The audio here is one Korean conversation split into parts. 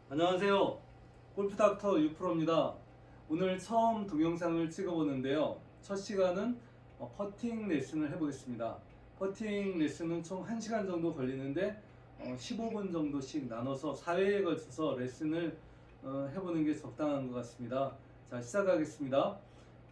안녕하세요. 골프닥터 유프로입니다. 오늘 처음 동영상을 찍어보는데요. 첫 시간은 퍼팅 레슨을 해보겠습니다. 퍼팅 레슨은 총 1시간 정도 걸리는데 15분 정도씩 나눠서 4회에 걸쳐서 레슨을 해보는 게 적당한 것 같습니다. 자, 시작하겠습니다.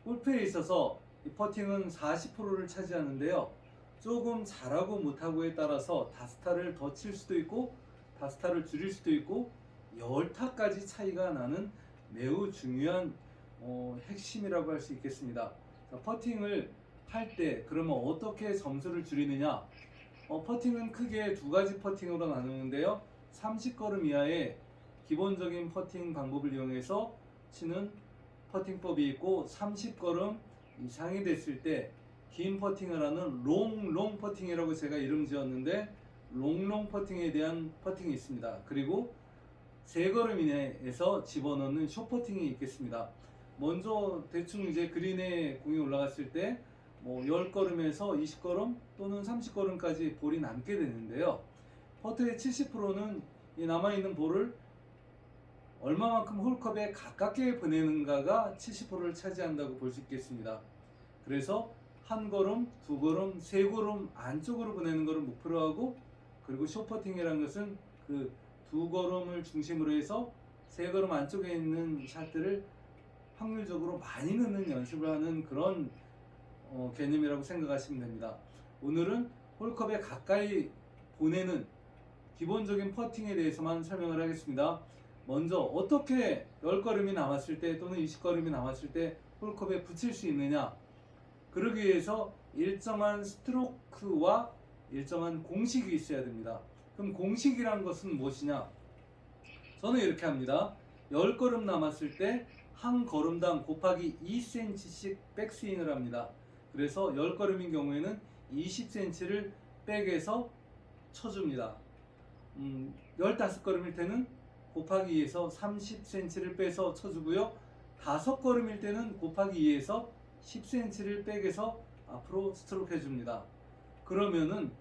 골프에 있어서 이 퍼팅은 40%를 차지하는데요. 조금 잘하고 못하고에 따라서 다스타를 더 칠 수도 있고 다스타를 줄일 수도 있고 10타까지 차이가 나는 매우 중요한 핵심이라고 할 수 있겠습니다. 자, 퍼팅을 할 때 그러면 어떻게 점수를 줄이느냐? 퍼팅은 크게 두 가지 퍼팅으로 나누는데요. 30걸음 이하의 기본적인 퍼팅 방법을 이용해서 치는 퍼팅법이 있고 30걸음 이상이 됐을 때 긴 퍼팅을 하는 롱 퍼팅이라고 제가 이름 지었는데 롱 퍼팅에 대한 퍼팅이 있습니다. 그리고 3걸음 이내에서 집어넣는 숏퍼팅이 있겠습니다. 먼저 대충 이제 그린에 공이 올라갔을 때 뭐 10걸음에서 20걸음 또는 30걸음까지 볼이 남게 되는데요. 퍼트의 70%는 이 남아있는 볼을 얼마만큼 홀컵에 가깝게 보내는가가 70%를 차지한다고 볼 수 있겠습니다. 그래서 한 걸음, 두 걸음, 세 걸음 안쪽으로 보내는 것을 목표로 하고, 그리고 숏퍼팅이라는 것은 그 두 걸음을 중심으로 해서 세 걸음 안쪽에 있는 샷들을 확률적으로 많이 넣는 연습을 하는 그런 개념이라고 생각하시면 됩니다. 오늘은 홀컵에 가까이 보내는 기본적인 퍼팅에 대해서만 설명을 하겠습니다. 먼저 어떻게 10걸음이 남았을 때 또는 20걸음이 남았을 때 홀컵에 붙일 수 있느냐, 그러기 위해서 일정한 스트로크와 일정한 공식이 있어야 됩니다. 그럼 공식이란 것은 무엇이냐? 저는 이렇게 합니다. 10걸음 남았을 때 한 걸음당 곱하기 2cm씩 백스윙을 합니다. 그래서 10걸음인 경우에는 20cm를 백에서 쳐줍니다. 15걸음일 때는 곱하기 2에서 30cm를 빼서 쳐주고요. 5걸음일 때는 곱하기 2에서 10cm를 백에서 앞으로 스트로크 해줍니다. 그러면은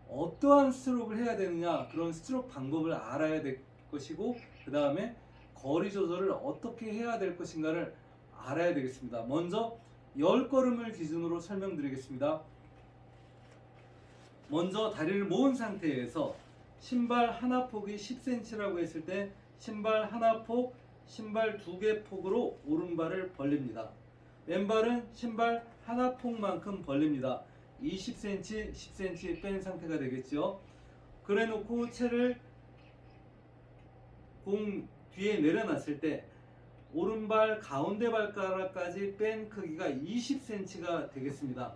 어떠한 스트로크를 해야 되느냐, 그런 스트로크 방법을 알아야 될 것이고, 그 다음에 거리 조절을 어떻게 해야 될 것인가를 알아야 되겠습니다. 먼저 10걸음을 기준으로 설명드리겠습니다. 먼저 다리를 모은 상태에서 신발 하나 폭이 10cm라고 했을 때 신발 하나 폭, 신발 2개 폭으로 오른발을 벌립니다. 왼발은 신발 하나 폭만큼 벌립니다. 20cm, 10cm 뺀 상태가 되겠죠. 그래 놓고 채를 공 뒤에 내려놨을 때 오른발 가운데 발가락까지 뺀 크기가 20cm가 되겠습니다.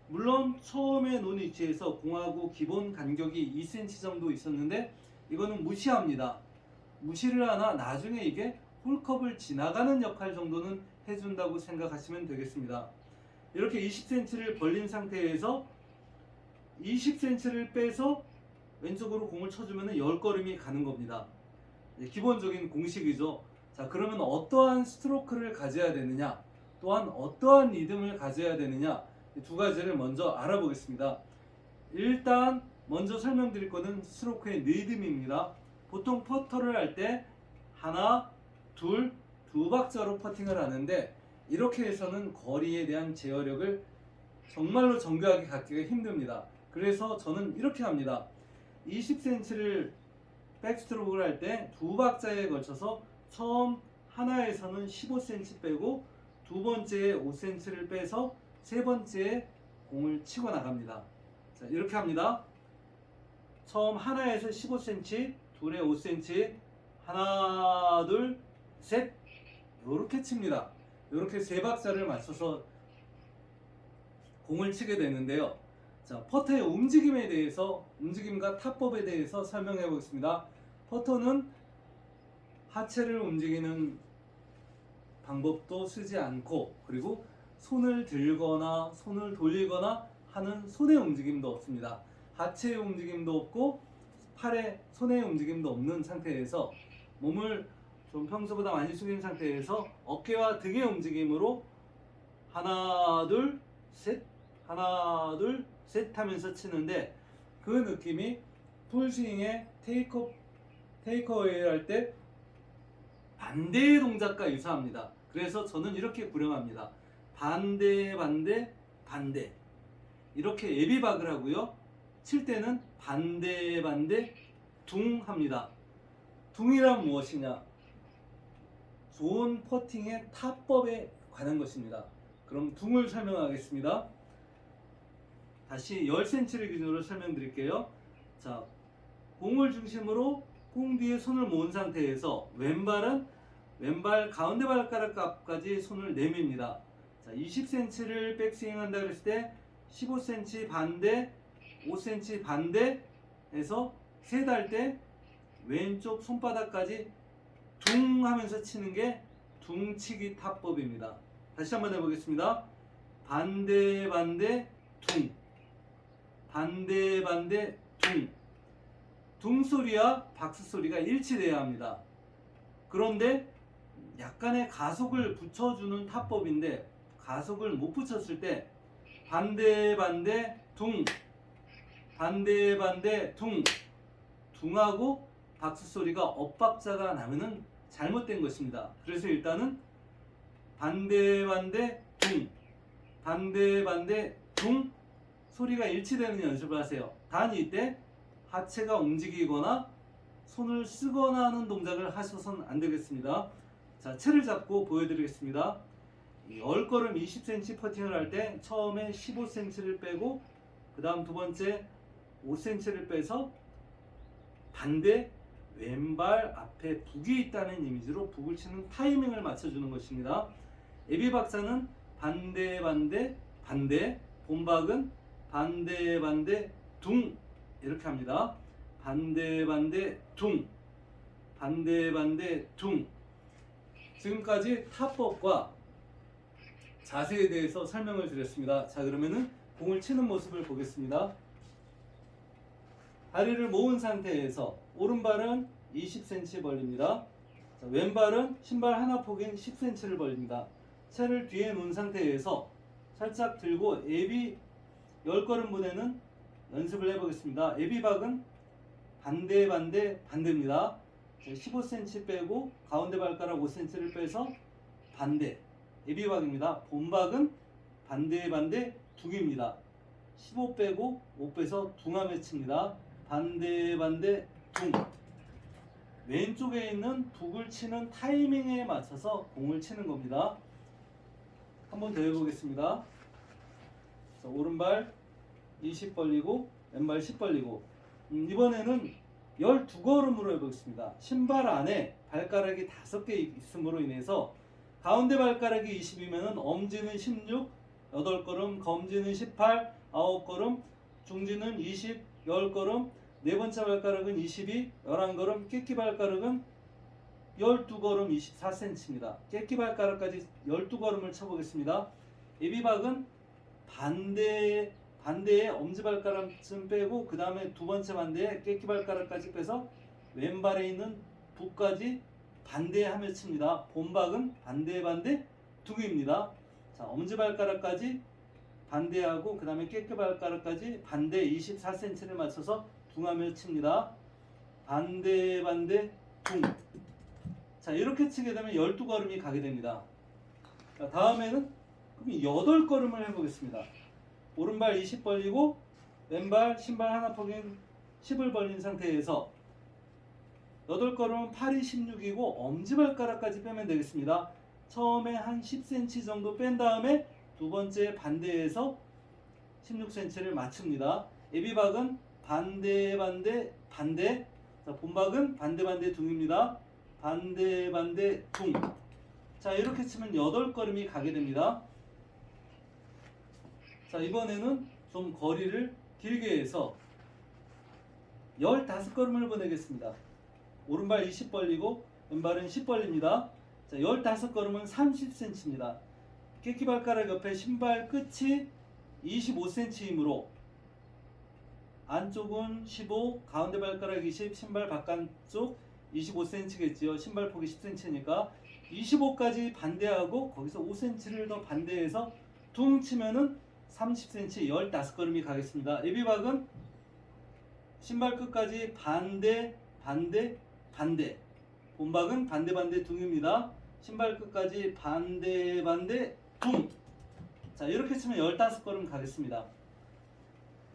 물론 처음에 놓은 위치에서 공하고 기본 간격이 2cm 정도 있었는데 이거는 무시합니다. 무시를 하나 나중에 이게 홀컵을 지나가는 역할 정도는 해준다고 생각하시면 되겠습니다. 이렇게 20cm를 벌린 상태에서 20cm를 빼서 왼쪽으로 공을 쳐주면 10걸음이 가는 겁니다. 기본적인 공식이죠. 자, 그러면 어떠한 스트로크를 가져야 되느냐, 또한 어떠한 리듬을 가져야 되느냐, 이 두 가지를 먼저 알아보겠습니다. 일단 먼저 설명드릴 것은 스트로크의 리듬입니다. 보통 퍼터를 할 때 하나, 둘, 두 박자로 퍼팅을 하는데 이렇게 해서는 거리에 대한 제어력을 정말로 정교하게 갖기가 힘듭니다. 그래서 저는 이렇게 합니다. 20cm를 백스트로크를 할 때 두 박자에 걸쳐서 처음 하나에서는 15cm 빼고 두 번째에 5cm를 빼서 세 번째에 공을 치고 나갑니다. 자, 이렇게 합니다. 처음 하나에서 15cm, 둘에 5cm, 하나, 둘, 셋, 이렇게 칩니다. 이렇게 세 박자를 맞춰서 공을 치게 되는데요. 자, 퍼터의 움직임에 대해서, 움직임과 타법에 대해서 설명해 보겠습니다. 퍼터는 하체를 움직이는 방법도 쓰지 않고, 그리고 손을 들거나 손을 돌리거나 하는 손의 움직임도 없습니다. 하체의 움직임도 없고 팔의 손의 움직임도 없는 상태에서 몸을 좀 평소보다 많이 숙인 상태에서 어깨와 등의 움직임으로 하나 둘 셋, 하나 둘 셋 하면서 치는데, 그 느낌이 풀스윙의 테이크어웨이 할 때 반대의 동작과 유사합니다. 그래서 저는 이렇게 구령합니다. 반대 반대 반대. 이렇게 예비박을 하고요. 칠 때는 반대 반대 둥 합니다. 둥이란 무엇이냐? 좋은 퍼팅의 타법에 관한 것입니다. 그럼 둥을 설명하겠습니다. 다시 10cm를 기준으로 설명드릴게요. 자, 공을 중심으로 공 뒤에 손을 모은 상태에서 왼발은 왼발 가운데 발가락 값까지 손을 내밉니다. 자, 20cm를 백스윙 한다 그랬을 때 15cm 반대, 5cm 반대에서 셋 할 때 왼쪽 손바닥까지 둥 하면서 치는 게 둥치기 타법입니다. 다시 한번 해보겠습니다. 반대 반대 둥, 반대 반대 둥. 둥 소리와 박수 소리가 일치돼야 합니다. 그런데 약간의 가속을 붙여주는 타법인데 가속을 못 붙였을 때 반대 반대 둥, 반대 반대 둥, 둥하고 박수 소리가 엇박자가 나면은 잘못된 것입니다. 그래서 일단은 반대 반대 둥, 반대 반대 둥 소리가 일치되는 연습을 하세요. 단 이때 하체가 움직이거나 손을 쓰거나 하는 동작을 하셔서는 안 되겠습니다. 자, 채를 잡고 보여드리겠습니다. 얼걸음 20cm 퍼팅을 할 때 처음에 15cm를 빼고 그 다음 두 번째 5cm를 빼서 반대 왼발 앞에 북이 있다는 이미지로 북을 치는 타이밍을 맞춰주는 것입니다. 예비박자는 반대 반대 반대, 본박은 반대 반대 둥 이렇게 합니다. 반대 반대 둥, 반대 반대 둥. 지금까지 타법과 자세에 대해서 설명을 드렸습니다. 자, 그러면은 공을 치는 모습을 보겠습니다. 다리를 모은 상태에서 오른발은 20cm 벌립니다. 자, 왼발은 신발 하나 폭인 10cm를 벌립니다. 채를 뒤에 놓은 상태에서 살짝 들고 예비 10걸음분에는 연습을 해보겠습니다. 예비박은 반대 반대 반대입니다. 15cm 빼고 가운데 발가락 5cm를 빼서 반대 예비박입니다. 본박은 반대 반대 둥입니다. 15 빼고 5 빼서 둥함에 칩니다. 반대 반대 둥. 왼쪽에 있는 북을 치는 타이밍에 맞춰서 공을 치는 겁니다. 한 번 더 해보겠습니다. 자, 오른발 20 벌리고 왼발 10 벌리고 이번에는 12걸음으로 해보겠습니다. 신발 안에 발가락이 5개 있음으로 인해서 가운데 발가락이 20이면 엄지는 16, 8걸음, 검지는 18, 9걸음, 중지는 20, 10걸음, 네 번째 발가락은 22, 11걸음, 깨끼 발가락은 12걸음 24cm입니다. 깨끼 발가락까지 12걸음을 쳐보겠습니다. 예비박은 반대에 엄지발가락쯤 빼고 그 다음에 두 번째 반대에 깨끼발가락까지 빼서 왼발에 있는 북까지 반대하며 칩니다. 본박은 반대 반대 둥입니다. 자, 엄지발가락까지 반대하고 그 다음에 깨끼발가락까지 반대 24cm를 맞춰서 둥하며 칩니다. 반대 반대 둥. 자, 이렇게 치게 되면 12걸음이 가게 됩니다. 자, 다음에는 그럼 8걸음을 해보겠습니다. 오른발 20 벌리고 왼발 신발 하나 폭인 10을 벌린 상태에서 8걸음은 팔이 16이고 엄지발가락까지 빼면 되겠습니다. 처음에 한 10cm 정도 뺀 다음에 두 번째 반대에서 16cm를 맞춥니다. 예비박은 반대 반대 반대. 자, 본박은 반대 반대 둥입니다. 반대 반대 둥. 자, 이렇게 치면 8걸음이 가게 됩니다. 자, 이번에는 좀 거리를 길게 해서 15걸음을 보내겠습니다. 오른발 20 벌리고 왼발은 10 벌립니다. 자, 15걸음은 30cm입니다. 깨끼발가락 옆에 신발 끝이 25cm이므로 안쪽은 15, 가운데 발가락 20, 신발 바깥쪽 25cm겠지요. 신발 폭이 10cm니까 25까지 반대하고 거기서 5cm를 더 반대해서 둥 치면은 30cm 15걸음이 가겠습니다. 예비박은 신발 끝까지 반대 반대 반대 본박은 반대 둥입니다. 신발 끝까지 반대 둥. 자, 이렇게 치면 15걸음 가겠습니다.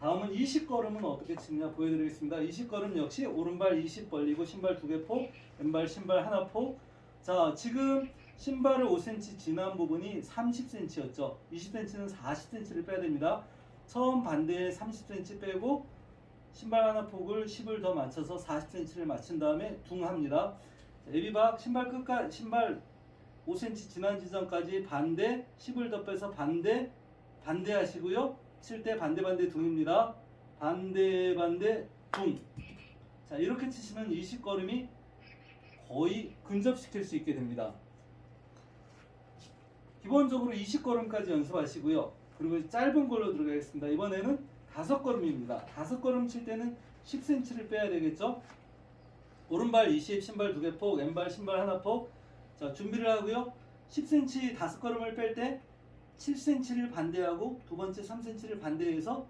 다음은 20걸음은 어떻게 치느냐 보여드리겠습니다. 20걸음 역시 오른발 20 벌리고 신발 2개 폭, 왼발 신발 하나 폭. 자, 지금 신발을 5cm 지난 부분이 30cm였죠. 20cm는 40cm를 빼야 됩니다. 처음 반대에 30cm 빼고 신발 하나 폭을 10을 더 맞춰서 40cm를 맞춘 다음에 둥 합니다. 예비박 신발 끝까지 신발 5cm 지난 지점까지 반대 10을 더 빼서 반대 하시고요. 칠 때 반대 둥입니다. 반대 둥. 자, 이렇게 치시면 20걸음이 거의 근접시킬 수 있게 됩니다. 기본적으로 20걸음까지 연습하시고요. 그리고 짧은 걸로 들어가겠습니다. 이번에는 5걸음입니다. 5걸음 칠 때는 10cm를 빼야 되겠죠. 오른발 20, 신발 2개 폭, 왼발 신발 하나 폭. 자, 준비를 하고요. 10cm 5걸음을 뺄 때 7cm를 반대하고 두 번째 3cm를 반대해서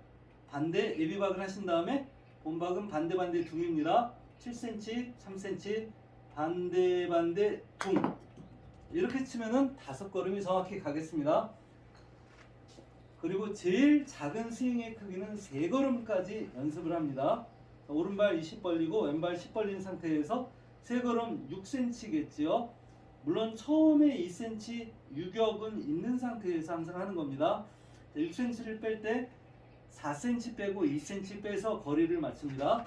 반대 예비박을 하신 다음에 본박은 반대 둥입니다. 7cm, 3cm 반대 둥. 이렇게 치면은 5걸음이 정확히 가겠습니다. 그리고 제일 작은 스윙의 크기는 3걸음까지 연습을 합니다. 오른발 20 벌리고 왼발 10 벌린 상태에서 3걸음 6cm겠지요. 물론 처음에 2cm 유격은 있는 상태에서 항상 하는 겁니다. 6cm를 뺄 때 4cm 빼고 2cm 빼서 거리를 맞춥니다.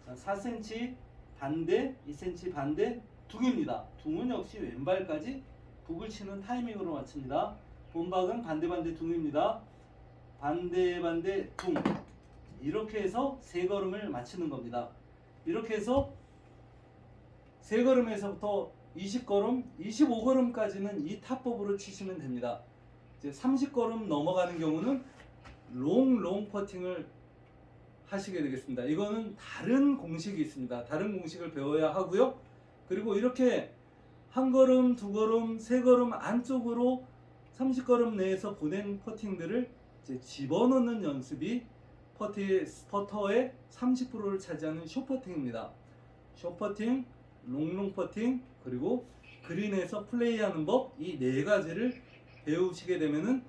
4cm 반대, 2cm 반대, 둥입니다. 둥은 역시 왼발까지 북을 치는 타이밍으로 맞춥니다. 본박은 반대 둥입니다. 반대 둥. 이렇게 해서 3걸음을 맞추는 겁니다. 이렇게 해서 3걸음에서부터 20걸음, 25걸음까지는 이 타법으로 치시면 됩니다. 이제 30걸음 넘어가는 경우는 롱 퍼팅을 하시게 되겠습니다. 이거는 다른 공식이 있습니다. 다른 공식을 배워야 하고요. 그리고 이렇게 1걸음, 2걸음, 3걸음 안쪽으로 30걸음 내에서 보낸 퍼팅들을 이제 집어넣는 연습이 퍼터의 30%를 차지하는 숏퍼팅입니다. 숏퍼팅, 롱 퍼팅, 그리고 그린에서 플레이하는 법, 이 4가지를 배우시게 되면은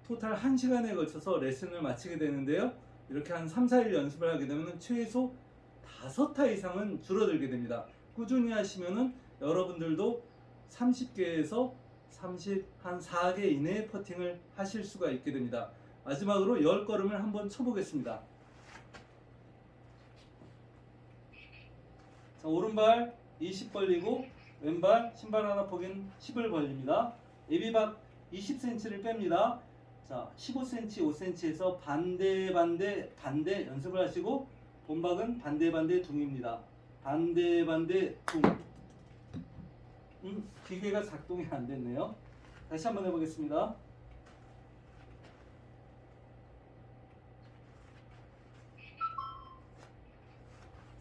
토탈 1시간에 걸쳐서 레슨을 마치게 되는데요. 이렇게 한 3-4일 연습을 하게 되면 최소 5타 이상은 줄어들게 됩니다. 꾸준히 하시면은 여러분들도 30개에서 4개 이내의 퍼팅을 하실 수가 있게 됩니다. 마지막으로 10걸음을 한번 쳐보겠습니다. 자, 오른발 20 벌리고 왼발 신발 하나 폭인 10을 벌립니다. 예비박 20cm를 뺍니다. 자, 15cm, 5cm에서 반대 연습을 하시고 본박은 반대 둥입니다. 반대 둥. 기계가 작동이 안 됐네요. 다시 한번 해보겠습니다.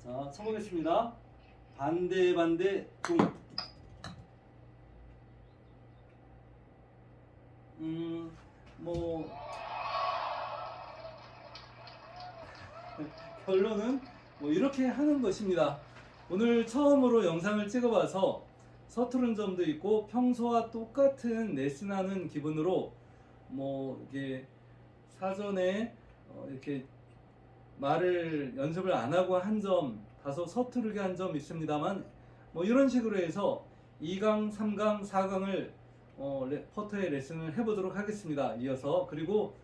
자, 쳐보겠습니다. 반대 둥. 결론은 이렇게 하는 것입니다. 오늘 처음으로 영상을 찍어봐서 서투른 점도 있고 평소와 똑같은 레슨하는 기분으로 이게 사전에 이렇게 말을 연습을 안 하고 한 점, 다소 서투르게 한 점 있습니다만 이런 식으로 해서 2강, 3강, 4강을 퍼터의 레슨을 해보도록 하겠습니다. 이어서. 그리고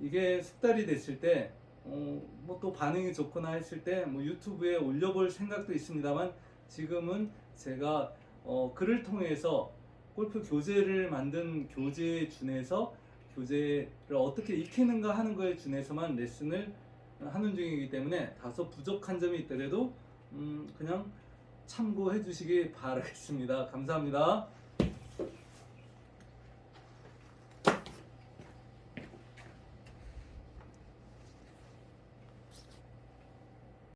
이게 숙달이 됐을 때 또 반응이 좋거나 했을 때 유튜브에 올려볼 생각도 있습니다만 지금은 제가 글을 통해서 골프 교재를 만든 교재에 준해서 교재를 어떻게 익히는가 하는 거에 준해서만 레슨을 하는 중이기 때문에 다소 부족한 점이 있더라도 그냥 참고해 주시기 바라겠습니다. 감사합니다.